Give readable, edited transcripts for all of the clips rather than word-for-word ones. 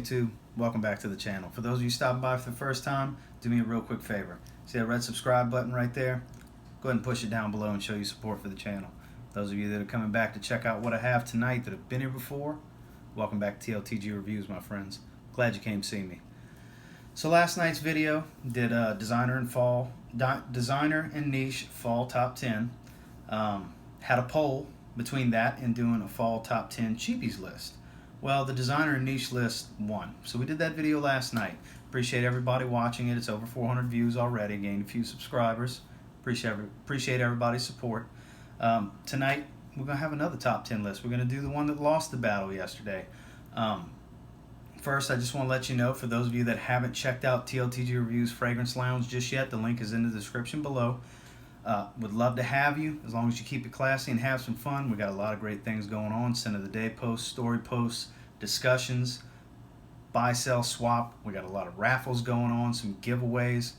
YouTube? Welcome back to the channel. For those of you stopping by for the first time, do me a real quick favor. See that red subscribe button right there? Go ahead and push it down below and show your support for the channel. Those of you that are coming back to check out what I have tonight that have been here before, welcome back to TLTG Reviews, my friends. Glad you came to see me. So last night's video did designer and niche fall top 10. Had a poll between that and doing a fall top 10 cheapies list. Well, the designer and niche list won. So we did that video last night. Appreciate everybody watching it. It's over 400 views already. Gained a few subscribers. Appreciate everybody's support. Tonight we're gonna have another top 10 list. We're gonna do the one that lost the battle yesterday. First, I just want to let you know, for those of you that haven't checked out TLTG Reviews Fragrance Lounge just yet, the link is in the description below. Would love to have you, as long as you keep it classy and have some fun. We got a lot of great things going on. Scent of the day posts, story posts, discussions, buy, sell, swap. We got a lot of raffles going on, some giveaways.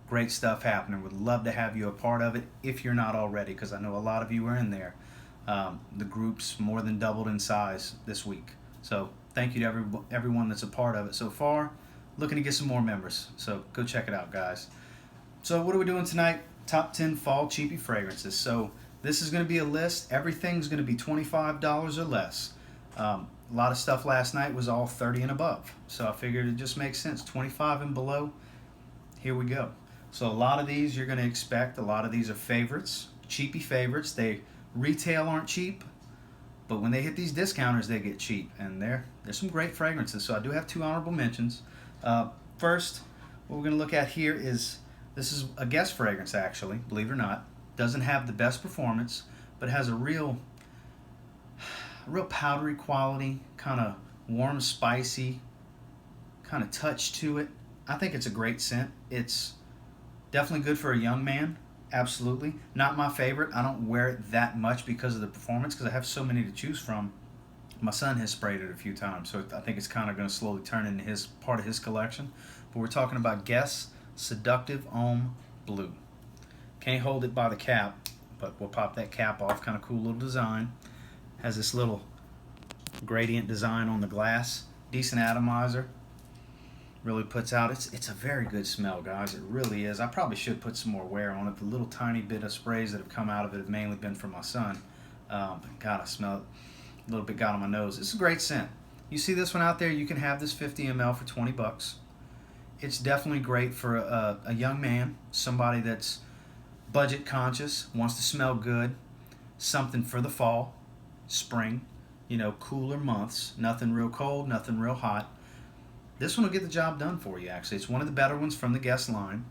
Great stuff happening. Would love to have you a part of it if you're not already, because I know a lot of you are in there. The group's more than doubled in size this week. So thank you to everyone that's a part of it so far. Looking to get some more members. So go check it out, guys. So what are we doing tonight? Top 10 fall cheapie fragrances. So this is going to be a list. Everything's going to be $25 or less. A lot of stuff last night was all 30 and above. So I figured it just makes sense. 25 and below, here we go. So a lot of these you're going to expect. A lot of these are favorites, cheapie favorites. They retail aren't cheap, but when they hit these discounters, they get cheap. And there's some great fragrances. So I do have two honorable mentions. First, what we're going to look at here is, this is a guest fragrance, actually, believe it or not. Doesn't have the best performance, but has a real powdery quality, kind of warm, spicy, kind of touch to it. I think it's a great scent. It's definitely good for a young man, absolutely. Not my favorite. I don't wear it that much because of the performance, because I have so many to choose from. My son has sprayed it a few times, so I think it's kind of going to slowly turn into his part of his collection. But we're talking about Guess Seductive Homme Blue. Can't hold it by the cap, but we'll pop that cap off. Kind of cool little design. Has this little gradient design on the glass. Decent atomizer. Really puts out, it's a very good smell, guys. It really is. I probably should put some more wear on it. The little tiny bit of sprays that have come out of it have mainly been for my son. But God, I smell it. A little bit got on my nose. It's a great scent. You see this one out there, you can have this 50 ml for 20 bucks. It's definitely great for a young man, somebody that's budget conscious, wants to smell good, something for the fall, spring, you know, cooler months, nothing real cold, nothing real hot. This one will get the job done for you, actually. It's one of the better ones from the Guess line.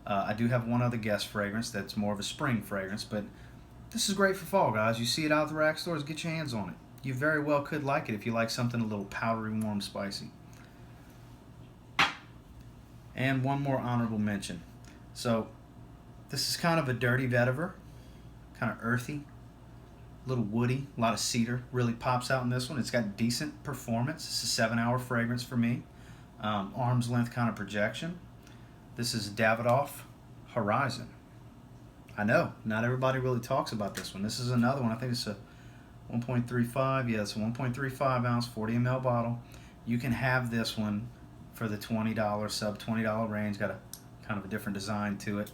I do have one other Guess fragrance that's more of a spring fragrance, but this is great for fall, guys. You see it out at the rack stores, get your hands on it. You very well could like it if you like something a little powdery, warm, spicy. And one more honorable mention. So this is kind of a dirty vetiver, kind of earthy, a little woody, a lot of cedar. Really pops out in this one. It's got decent performance. It's a 7-hour fragrance for me. Arm's length kind of projection. This is Zaharoff Horizon. I know, not everybody really talks about this one. This is another one. I think it's a 1.35. Yeah, it's a 1.35 ounce, 40 ml bottle. You can have this one for the $20, sub $20 range. Got a kind of a different design to it.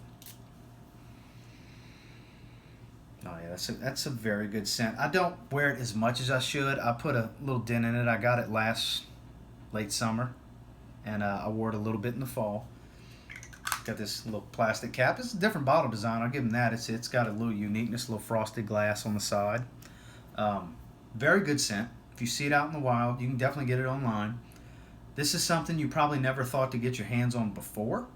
Oh yeah, that's a very good scent. I don't wear it as much as I should. I put a little dent in it. I got it late summer, and I wore it a little bit in the fall. Got this little plastic cap. It's a different bottle design. I'll give them that. It's got a little uniqueness, a little frosted glass on the side. Very good scent. If you see it out in the wild, you can definitely get it online. This is something you probably never thought to get your hands on before,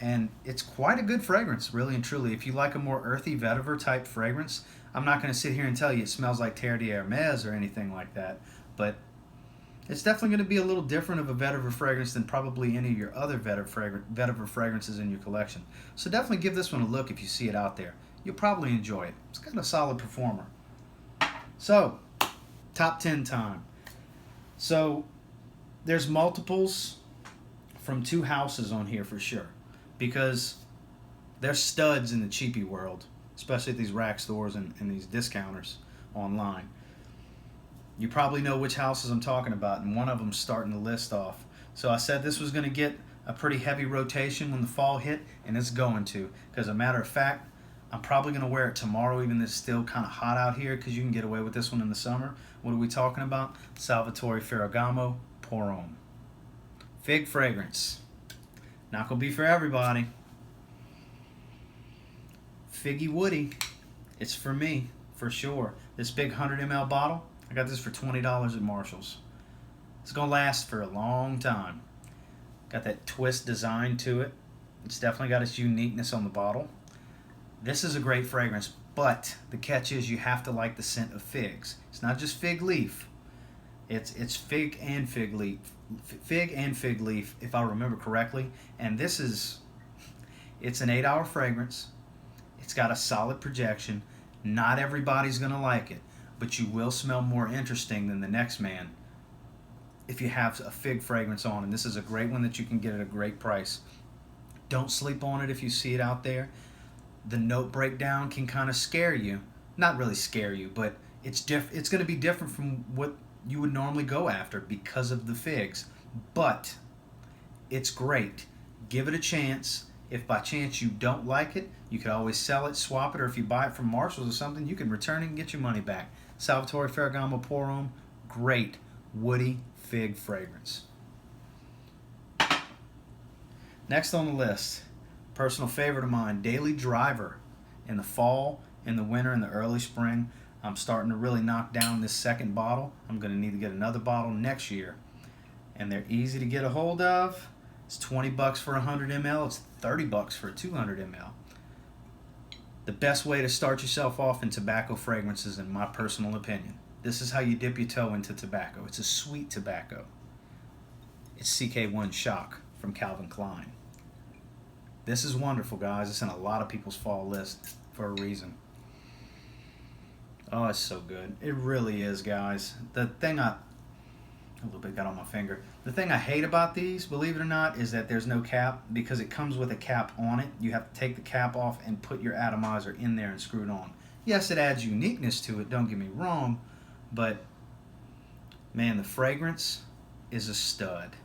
and it's quite a good fragrance, really and truly. If you like a more earthy vetiver type fragrance, I'm not going to sit here and tell you it smells like Terre d'Hermès or anything like that, but it's definitely going to be a little different of a vetiver fragrance than probably any of your other vetiver fragrances in your collection. So definitely give this one a look if you see it out there. You'll probably enjoy it. It's got a solid performer. So, top 10 time. So, there's multiples from two houses on here for sure, because they're studs in the cheapie world, especially at these rack stores and these discounters online. You probably know which houses I'm talking about, and one of them's starting the list off. So I said this was going to get a pretty heavy rotation when the fall hit, and it's going to. Because a matter of fact, I'm probably going to wear it tomorrow, even though it's still kind of hot out here, because you can get away with this one in the summer. What are we talking about? Salvatore Ferragamo Pour Homme. Fig fragrance. Not going to be for everybody. Figgy woody. It's for me, for sure. This big 100 ml bottle, I got this for $20 at Marshall's. It's going to last for a long time. Got that twist design to it. It's definitely got its uniqueness on the bottle. This is a great fragrance, but the catch is you have to like the scent of figs. It's not just fig leaf. It's fig and fig leaf. Fig and fig leaf, if I remember correctly. And it's an 8-hour fragrance. It's got a solid projection. Not everybody's going to like it, but you will smell more interesting than the next man if you have a fig fragrance on. And this is a great one that you can get at a great price. Don't sleep on it if you see it out there. The note breakdown can kind of scare you. Not really scare you, but it's going to be different from what you would normally go after because of the figs. But it's great. Give it a chance. If by chance you don't like it, you could always sell it, swap it, or if you buy it from Marshall's or something, you can return it and get your money back. Salvatore Ferragamo Pour Homme, great woody fig fragrance. Next on the list, personal favorite of mine, Daily Driver. In the fall, in the winter, in the early spring, I'm starting to really knock down this second bottle. I'm going to need to get another bottle next year. And they're easy to get a hold of. It's $20 for 100 ml. It's $30 for 200 ml. The best way to start yourself off in tobacco fragrances, in my personal opinion. This is how you dip your toe into tobacco. It's a sweet tobacco. It's CK1 Shock from Calvin Klein. This is wonderful, guys. It's in a lot of people's fall list for a reason. Oh, it's so good. It really is, guys. The thing a little bit got on my finger. The thing I hate about these, believe it or not, is that there's no cap, because it comes with a cap on it. You have to take the cap off and put your atomizer in there and screw it on. Yes, it adds uniqueness to it, don't get me wrong, but man, the fragrance is a stud.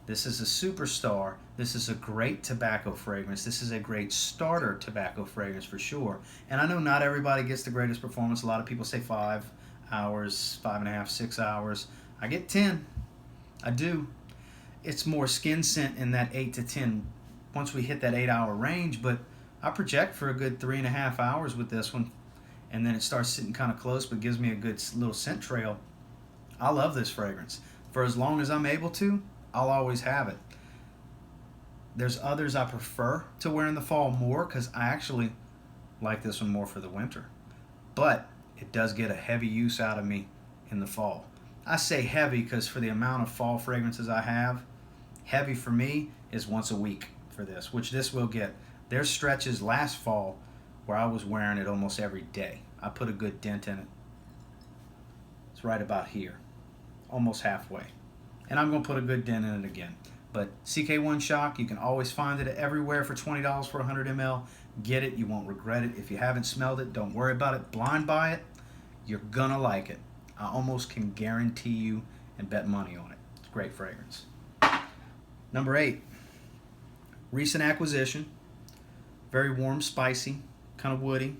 This is a superstar. This is a great tobacco fragrance. This is a great starter tobacco fragrance for sure. And I know not everybody gets the greatest performance. A lot of people say 5 hours, 5.5, 6 hours. I get 10. I do. It's more skin scent in that 8 to 10 once we hit that 8-hour range, but I project for a good 3.5 hours with this one. And then it starts sitting kind of close, but gives me a good little scent trail. I love this fragrance. For as long as I'm able to, I'll always have it. There's others I prefer to wear in the fall more, because I actually like this one more for the winter. But it does get a heavy use out of me in the fall. I say heavy because for the amount of fall fragrances I have, heavy for me is once a week for this, which this will get. There's stretches last fall where I was wearing it almost every day. I put a good dent in it. It's right about here, almost halfway. And I'm going to put a good dent in it again. But CK1 Shock, you can always find it everywhere for $20 for 100 ml. Get it. You won't regret it. If you haven't smelled it, don't worry about it. Blind buy it. You're going to like it. I almost can guarantee you and bet money on it. It's a great fragrance. Number 8, recent acquisition. Very warm, spicy, kind of woody.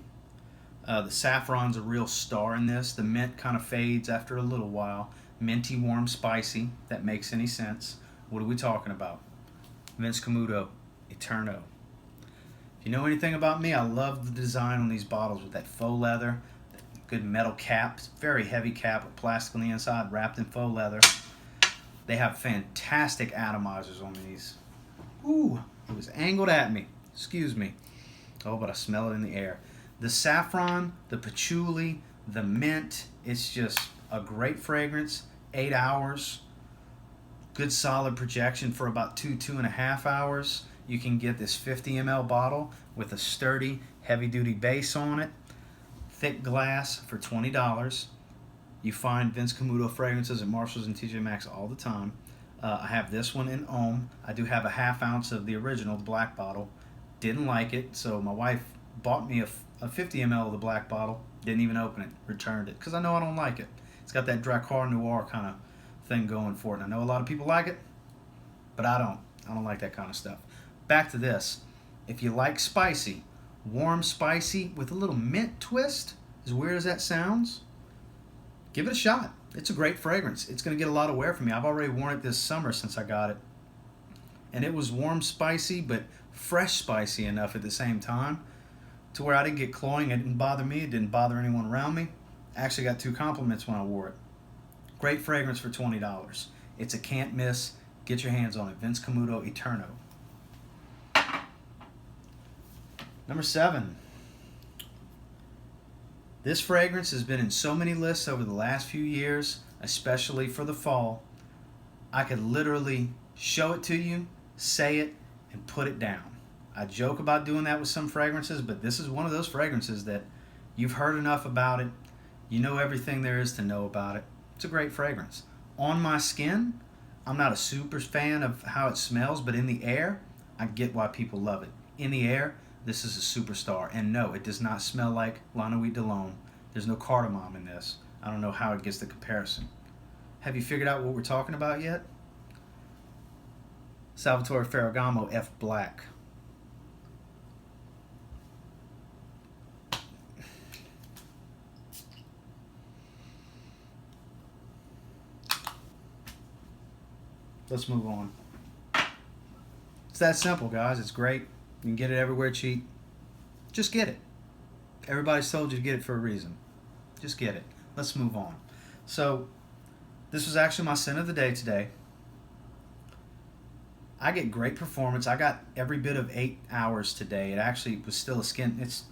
The saffron's a real star in this. The mint kind of fades after a little while. Minty, warm, spicy. That makes any sense. What are we talking about? Vince Camuto, Eterno. If you know anything about me, I love the design on these bottles with that faux leather, that good metal cap, very heavy cap with plastic on the inside, wrapped in faux leather. They have fantastic atomizers on these. Ooh, it was angled at me. Excuse me. Oh, but I smell it in the air. The saffron, the patchouli, the mint, it's just a great fragrance. 8 hours. Good solid projection for about 2.5 hours. You can get this 50 ml bottle with a sturdy, heavy-duty base on it. Thick glass for $20. You find Vince Camuto fragrances at Marshall's and TJ Maxx all the time. I have this one in Homme. I do have a ½ ounce of the original, the black bottle. Didn't like it, so my wife bought me a 50 ml of the black bottle. Didn't even open it. Returned it, because I know I don't like it. It's got that Drakkar Noir kind of thing going for it. And I know a lot of people like it. but I don't. I don't like that kind of stuff. Back to this. If you like spicy, warm spicy with a little mint twist, as weird as that sounds, give it a shot. It's a great fragrance. It's going to get a lot of wear from me. I've already worn it this summer since I got it. And it was warm spicy, but fresh spicy enough at the same time to where I didn't get cloying. It didn't bother me. It didn't bother anyone around me. I actually got 2 compliments when I wore it. Great fragrance for $20. It's a can't miss. Get your hands on it. Vince Camuto Eterno. Number 7. This fragrance has been in so many lists over the last few years, especially for the fall. I could literally show it to you, say it, and put it down. I joke about doing that with some fragrances, but this is one of those fragrances that you've heard enough about it. You know everything there is to know about it. It's a great fragrance. On my skin, I'm not a super fan of how it smells, but in the air, I get why people love it. In the air, this is a superstar. And no, it does not smell like La Nuit de l'Homme. There's no cardamom in this. I don't know how it gets the comparison. Have you figured out what we're talking about yet? Salvatore Ferragamo F Black. Let's move on. It's that simple, guys. It's great. You can get it everywhere cheap. Just get it. Everybody's told you to get it for a reason. Just get it. Let's move on. So, this was actually my scent of the day today. I get great performance. I got every bit of 8 hours today. It actually was still a skin. It's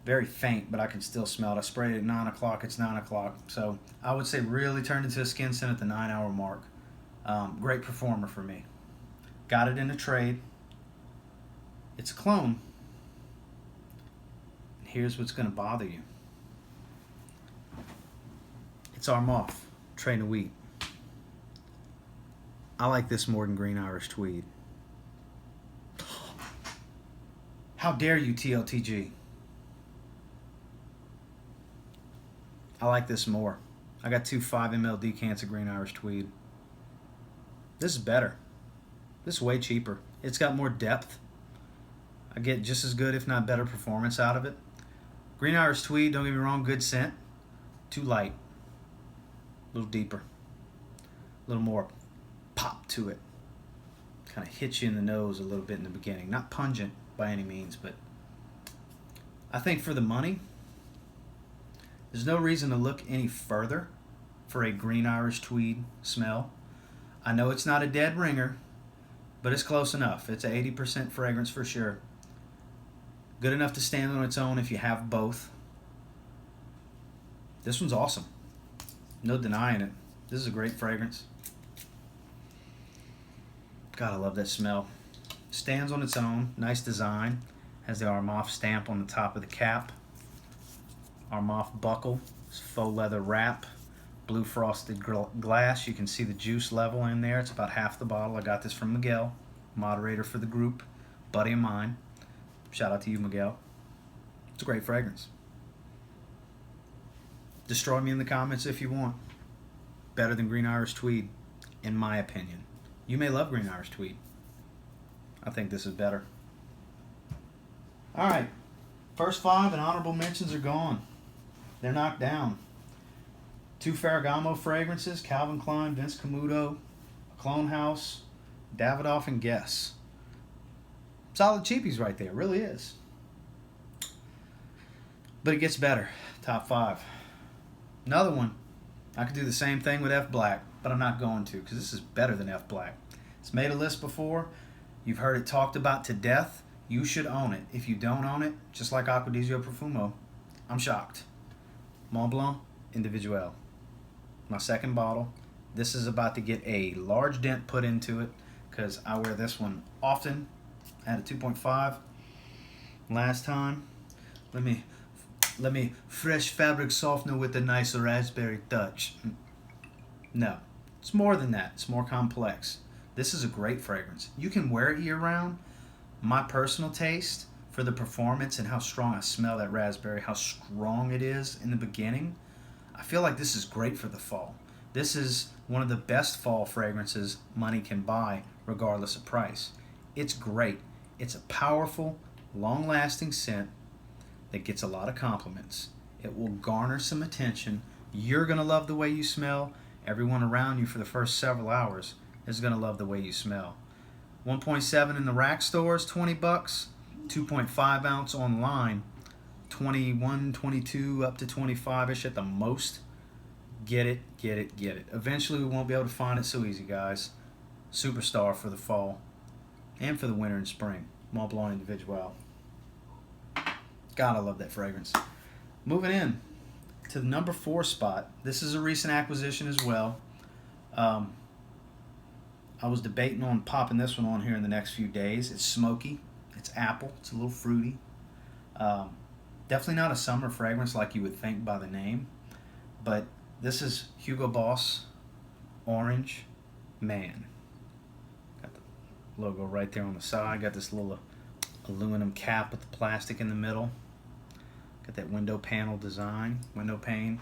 very faint, but I can still smell it. I sprayed it at 9 o'clock. It's 9 o'clock. So, I would say really turned into a skin scent at the 9-hour mark. Great performer for me. Got it in a trade. It's a clone. And here's what's going to bother you. It's Homme, Trey Nuit. I like this more than Green Irish Tweed. How dare you, TLTG? I like this more. I got 2 5 ml decants of Green Irish Tweed. This is better. This is way cheaper. It's got more depth. I get just as good, if not better, performance out of it. Green Irish Tweed, don't get me wrong, good scent. Too light. A little deeper. A little more pop to it. Kind of hits you in the nose a little bit in the beginning. Not pungent by any means, but I think for the money, there's no reason to look any further for a Green Irish Tweed smell. I know it's not a dead ringer, but it's close enough. It's an 80% fragrance for sure. Good enough to stand on its own if you have both. This one's awesome. No denying it. This is a great fragrance. God, I love that smell. Stands on its own. Nice design. Has the Homme stamp on the top of the cap. Homme buckle. Faux leather wrap. Blue frosted glass. You can see the juice level in there. It's about half the bottle. I got this from Miguel, moderator for the group, buddy of mine. Shout out to you, Miguel. It's a great fragrance. Destroy me in the comments if you want. Better than Green Irish Tweed, in my opinion. You may love Green Irish Tweed. I think this is better. All right. First 5 and honorable mentions are gone. They're knocked down. 2 Ferragamo fragrances, Calvin Klein, Vince Camuto, Clone House, Davidoff, and Guess. Solid cheapies right there, really is. But it gets better. Top 5. Another one. I could do the same thing with F Black, but I'm not going to because this is better than F Black. It's made a list before. You've heard it talked about to death. You should own it. If you don't own it, just like Aqua di Profumo, I'm shocked. Mont Blanc Individuel. My second bottle. This is about to get a large dent put into it because I wear this one often. I had a 2.5 last time. Let me fresh fabric softener with a nice raspberry touch. No, it's more than that. It's more complex. This is a great fragrance. You can wear it year round. My personal taste for the performance and how strong I smell that raspberry, how strong it is in the beginning, I feel like this is great for the fall. This is one of the best fall fragrances money can buy, regardless of price. It's great. It's a powerful, long-lasting scent that gets a lot of compliments. It will garner some attention. You're going to love the way you smell. Everyone around you for the first several hours is going to love the way you smell. 1.7 in the rack stores, 20 bucks. 2.5 ounce online, 21, 22, up to 25-ish at the most. Get it, get it, get it. Eventually we won't be able to find it so easy, guys. Superstar for the fall and for the winter and spring. Mont Blanc Individual. God, I love that fragrance. Moving in to the number 4 spot. This is a recent acquisition as well. I was debating on popping this one on here in the next few days. It's smoky. It's apple. It's a little fruity. Definitely not a summer fragrance like you would think by the name. But this is Hugo Boss Orange Man. Got the logo right there on the side. Got this little aluminum cap with the plastic in the middle. Got that window panel design. Window pane.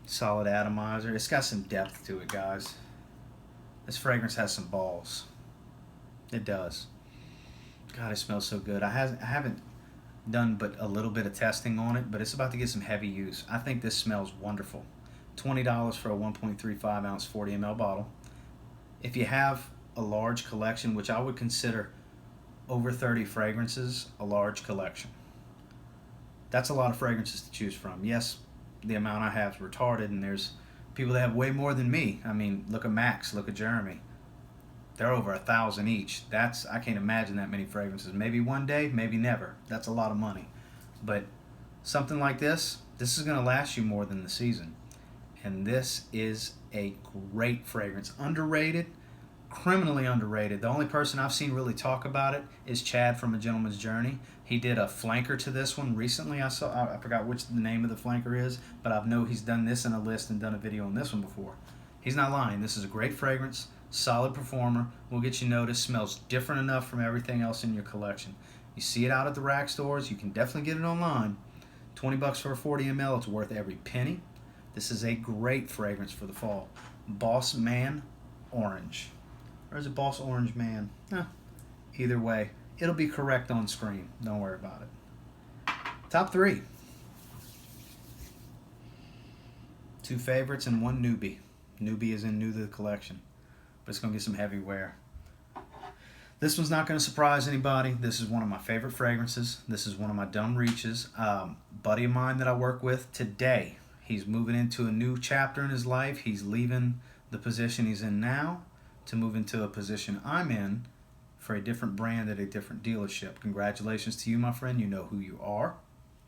Solid atomizer. It's got some depth to it, guys. This fragrance has some balls. It does. God, it smells so good. I haven't done but a little bit of testing on it, but it's about to get some heavy use. I think this smells wonderful. $20 for a 1.35 ounce 40 ml bottle. If you have a large collection, which I would consider over 30 fragrances a large collection, that's a lot of fragrances to choose from. Yes, the amount I have is retarded, and there's people that have way more than me. I mean, look at Max, look at Jeremy. They're over 1,000 each. I can't imagine that many fragrances. Maybe one day, maybe never. That's a lot of money. But something like this is going to last you more than the season. And this is a great fragrance. Underrated, criminally underrated. The only person I've seen really talk about it is Chad from A Gentleman's Journey. He did a flanker to this one recently. I forgot which the name of the flanker is, but I know he's done this in a list and done a video on this one before. He's not lying. This is a great fragrance. Solid performer, will get you noticed, smells different enough from everything else in your collection. You see it out at the rack stores, you can definitely get it online. 20 bucks for a 40 ml, it's worth every penny. This is a great fragrance for the fall. Boss Man Orange. Or is it Boss Orange Man? Either way, it'll be correct on screen. Don't worry about it. Top 3. 2 favorites and 1 newbie. Newbie is in new to the collection. But it's going to get some heavy wear. This one's not going to surprise anybody. This is one of my favorite fragrances. This is one of my dumb reaches. Buddy of mine that I work with today, he's moving into a new chapter in his life. He's leaving the position he's in now to move into a position I'm in for a different brand at a different dealership. Congratulations to you, my friend. You know who you are.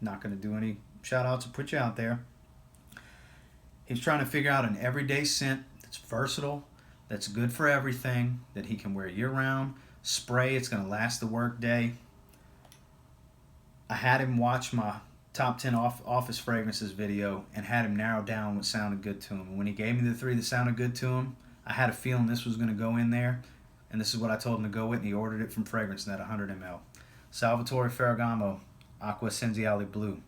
Not going to do any shout outs or put you out there. He's trying to figure out an everyday scent that's versatile, that's good for everything, that he can wear year-round. Spray, it's going to last the work day. I had him watch my top 10 office fragrances video and had him narrow down what sounded good to him. And when he gave me the 3 that sounded good to him, I had a feeling this was going to go in there, and this is what I told him to go with, and he ordered it from Fragrance Net, 100 ml. Salvatore Ferragamo, Aqua Senziale Blue.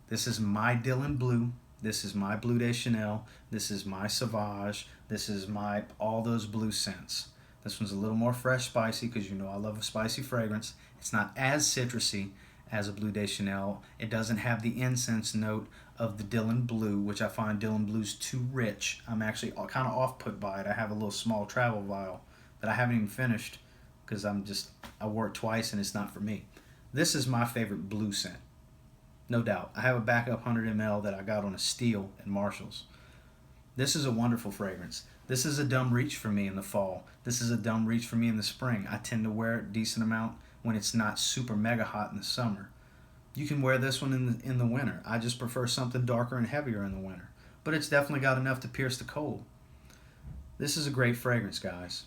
This is my Dylan Blue. This is my Bleu de Chanel. This is my Sauvage. This is my all those blue scents. This one's a little more fresh, spicy, because you know I love a spicy fragrance. It's not as citrusy as a Bleu de Chanel. It doesn't have the incense note of the Dylan Blue, which I find Dylan Blue's too rich. I'm actually kind of off-put by it. I have a little small travel vial that I haven't even finished because I wore it twice and it's not for me. This is my favorite blue scent. No doubt. I have a backup 100 ml that I got on a steal at Marshall's. This is a wonderful fragrance. This is a dumb reach for me in the fall. This is a dumb reach for me in the spring. I tend to wear it a decent amount when it's not super mega hot in the summer. You can wear this one in the winter. I just prefer something darker and heavier in the winter. But it's definitely got enough to pierce the cold. This is a great fragrance, guys.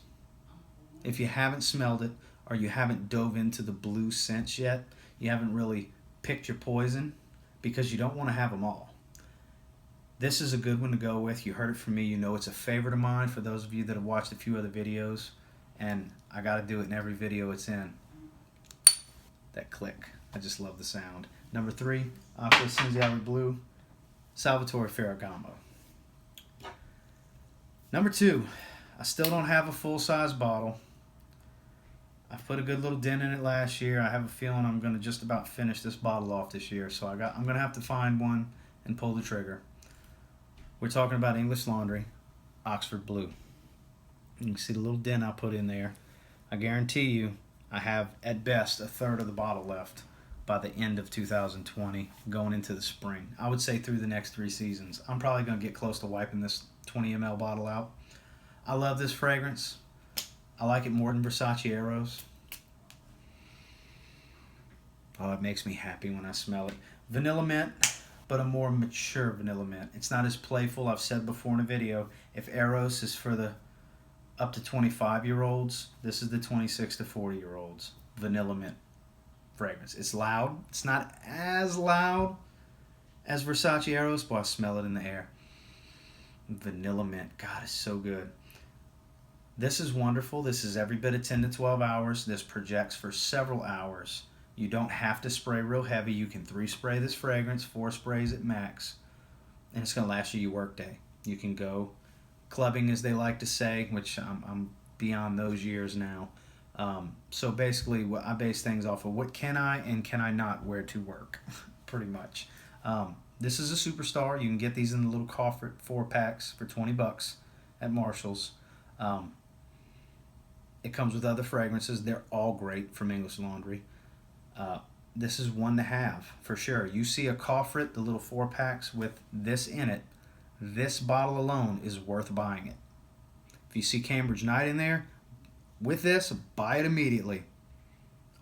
If you haven't smelled it or you haven't dove into the blue scents yet, you haven't really picked your poison, because you don't want to have them all. This is a good one to go with. You heard it from me. You know it's a favorite of mine for those of you that have watched a few other videos, and I got to do it in every video it's in. That click. I just love the sound. Number 3, Aqua Senziale Blue. Salvatore Ferragamo. Number 2, I still don't have a full-size bottle. I put a good little dent in it last year. I have a feeling I'm going to just about finish this bottle off this year, so I'm going to have to find one and pull the trigger. We're talking about English Laundry Oxford Blue. You can see the little dent I put in there. I guarantee you I have at best a third of the bottle left by the end of 2020, going into the spring. I would say through the next 3 seasons. I'm probably going to get close to wiping this 20 ml bottle out. I love this fragrance. I like it more than Versace Eros. Oh, it makes me happy when I smell it. Vanilla mint, but a more mature vanilla mint. It's not as playful. I've said before in a video, if Eros is for the up to 25-year-olds, this is the 26 to 40-year-olds. Vanilla mint fragrance. It's loud. It's not as loud as Versace Eros, but I smell it in the air. Vanilla mint. God, it's so good. This is wonderful. This is every bit of 10 to 12 hours. This projects for several hours. You don't have to spray real heavy. You can 3 spray this fragrance, 4 sprays at max, and it's going to last you your work day. You can go clubbing, as they like to say, which I'm beyond those years now. So basically, I base things off of what can I and can I not wear to work, pretty much. This is a superstar. You can get these in the little coffer 4-packs for $20 at Marshall's. It comes with other fragrances. They're all great from English Laundry. This is one to have for sure. You see a Coffret, the little 4-packs with this in it, this bottle alone is worth buying it. If you see Cambridge Night in there with this, buy it immediately.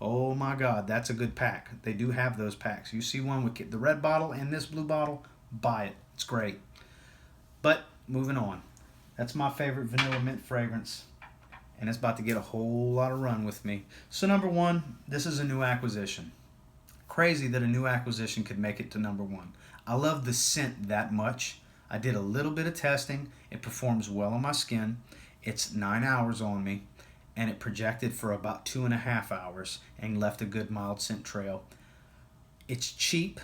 Oh my God, that's a good pack. They do have those packs. You see one with the red bottle and this blue bottle, buy it. It's great. But moving on. That's my favorite vanilla mint fragrance, and it's about to get a whole lot of run with me. So number 1, this is a new acquisition. Crazy that a new acquisition could make it to number 1. I love the scent that much. I did a little bit of testing. It performs well on my skin. It's 9 hours on me, and it projected for about 2.5 hours and left a good mild scent trail. It's cheap.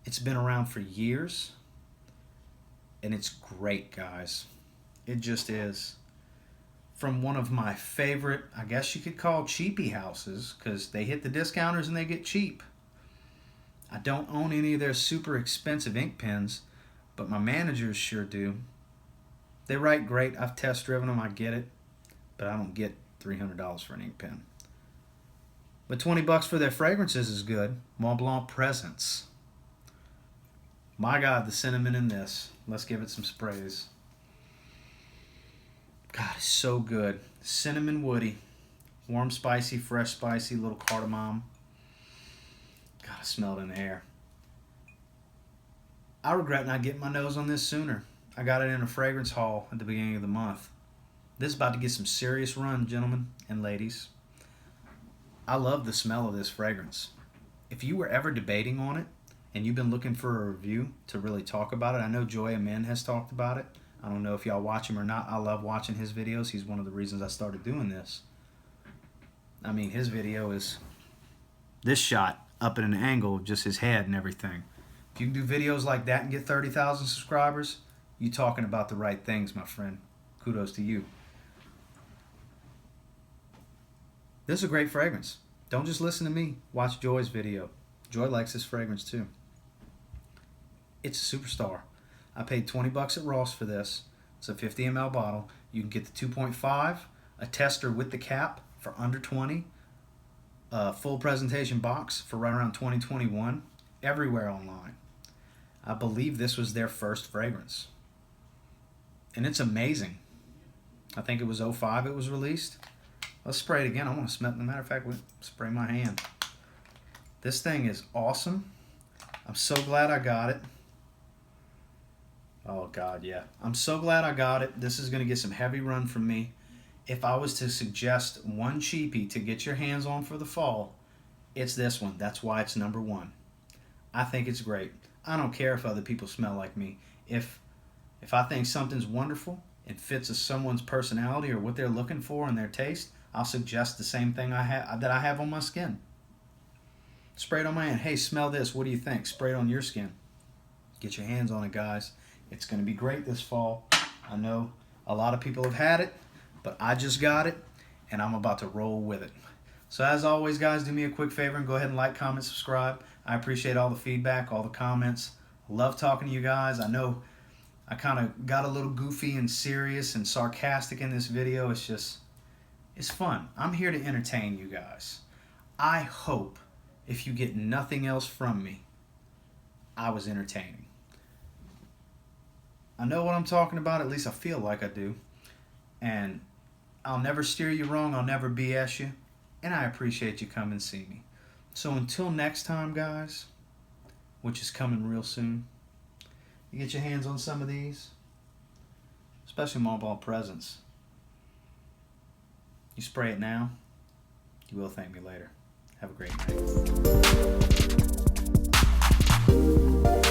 It's been around for years, and it's great, guys. It just is. From one of my favorite, I guess you could call cheapie houses, because they hit the discounters and they get cheap. I don't own any of their super expensive ink pens, but my managers sure do. They write great. I've test driven them. I get it. But I don't get $300 for an ink pen. But $20 for their fragrances is good. Mont Blanc Presence. My God, the cinnamon in this. Let's give it some sprays. God, it's so good. Cinnamon woody. Warm, spicy, fresh, spicy, little cardamom. God, I smell it in the air. I regret not getting my nose on this sooner. I got it in a fragrance haul at the beginning of the month. This is about to get some serious run, gentlemen and ladies. I love the smell of this fragrance. If you were ever debating on it and you've been looking for a review to really talk about it, I know Joy Amen has talked about it. I don't know if y'all watch him or not. I love watching his videos. He's one of the reasons I started doing this. I mean, his video is this shot up at an angle of just his head and everything. If you can do videos like that and get 30,000 subscribers, you're talking about the right things, my friend. Kudos to you. This is a great fragrance. Don't just listen to me. Watch Joy's video. Joy likes this fragrance too. It's a superstar. I paid $20 at Ross for this. It's a 50 ml bottle. You can get the 2.5, a tester with the cap for under $20, a full presentation box for right around $20-21, everywhere online. I believe this was their first fragrance. And it's amazing. I think it was 05 it was released. Let's spray it again. I want to smell it. As a matter of fact, we'll spray my hand. This thing is awesome. I'm so glad I got it. Oh, God, yeah. I'm so glad I got it. This is going to get some heavy run from me. If I was to suggest one cheapie to get your hands on for the fall, it's this one. That's why it's number 1. I think it's great. I don't care if other people smell like me. If I think something's wonderful and fits someone's personality or what they're looking for and their taste, I'll suggest the same thing that I have on my skin. Spray it on my hand. Hey, smell this. What do you think? Spray it on your skin. Get your hands on it, guys. It's going to be great this fall. I know a lot of people have had it, but I just got it, and I'm about to roll with it. So as always, guys, do me a quick favor and go ahead and like, comment, subscribe. I appreciate all the feedback, all the comments. Love talking to you guys. I know I kind of got a little goofy and serious and sarcastic in this video. It's fun. I'm here to entertain you guys. I hope if you get nothing else from me, I was entertaining. I know what I'm talking about, at least I feel like I do. And I'll never steer you wrong, I'll never BS you. And I appreciate you coming and see me. So until next time, guys, which is coming real soon, you get your hands on some of these, especially Mall Ball Presents. You spray it now, you will thank me later. Have a great night.